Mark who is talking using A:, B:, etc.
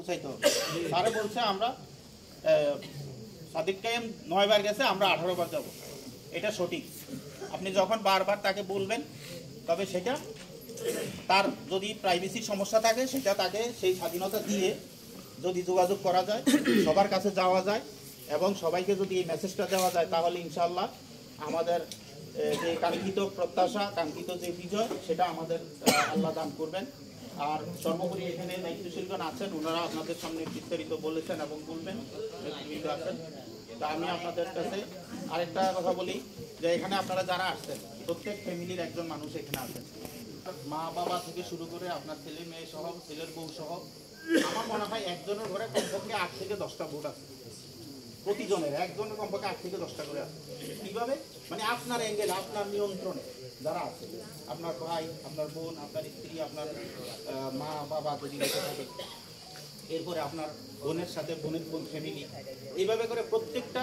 A: পৌঁছাইতে হবে। স্যারে বলছে আমরা সাদিক কায়েম 9 বার গেছে, আমরা 18 বার যাব, এটা সঠিক। আপনি যখন বারবার তাকে বলবেন, তবে সেটা তার যদি প্রাইভেসির সমস্যা থাকে সেটা তাকে সেই স্বাধীনতা দিয়ে যদি যোগাযোগ করা যায়, সবার কাছে যাওয়া যায় এবং সবাইকে যদি এই মেসেজটা দেওয়া যায়, তাহলে ইনশাআল্লাহ আমাদের যে কাঙ্ক্ষিত প্রত্যাশা, কাঙ্ক্ষিত যে বিজয়, সেটা আমাদের আল্লাহ দান করবেন। আর সর্বোপরি এখানে দায়িত্বশীলগণ আছেন, ওনারা আপনাদের সামনে বিস্তারিত বলেছেন এবং বলবেন, আছেন। তা আমি আপনাদের কাছে আরেকটা কথা বলি যে এখানে আপনারা যারা আসছেন প্রত্যেক ফ্যামিলির একজন মানুষ এখানে আছেন, মা বাবা থেকে শুরু করে আপনার ছেলে মেয়ে সহ, ছেলের বউ সহ। আমার মনে হয় একজনের ঘরে কমপক্ষে 8 থেকে 10টা ভোট আছে, প্রতিজনের একজনের কমপক্ষে 8 থেকে 10টা করে আছে। কিভাবে? মানে আপনার অ্যাঙ্গেল, আপনার নিয়ন্ত্রণে যারা আছে, আপনার ভাই, আপনার বোন, আপনার স্ত্রী, আপনার মা বাবা যদি বেঁচে থাকে, এরপরে আপনার বোনের সাথে বোনের বোন ফ্যামিলি, এইভাবে করে প্রত্যেকটা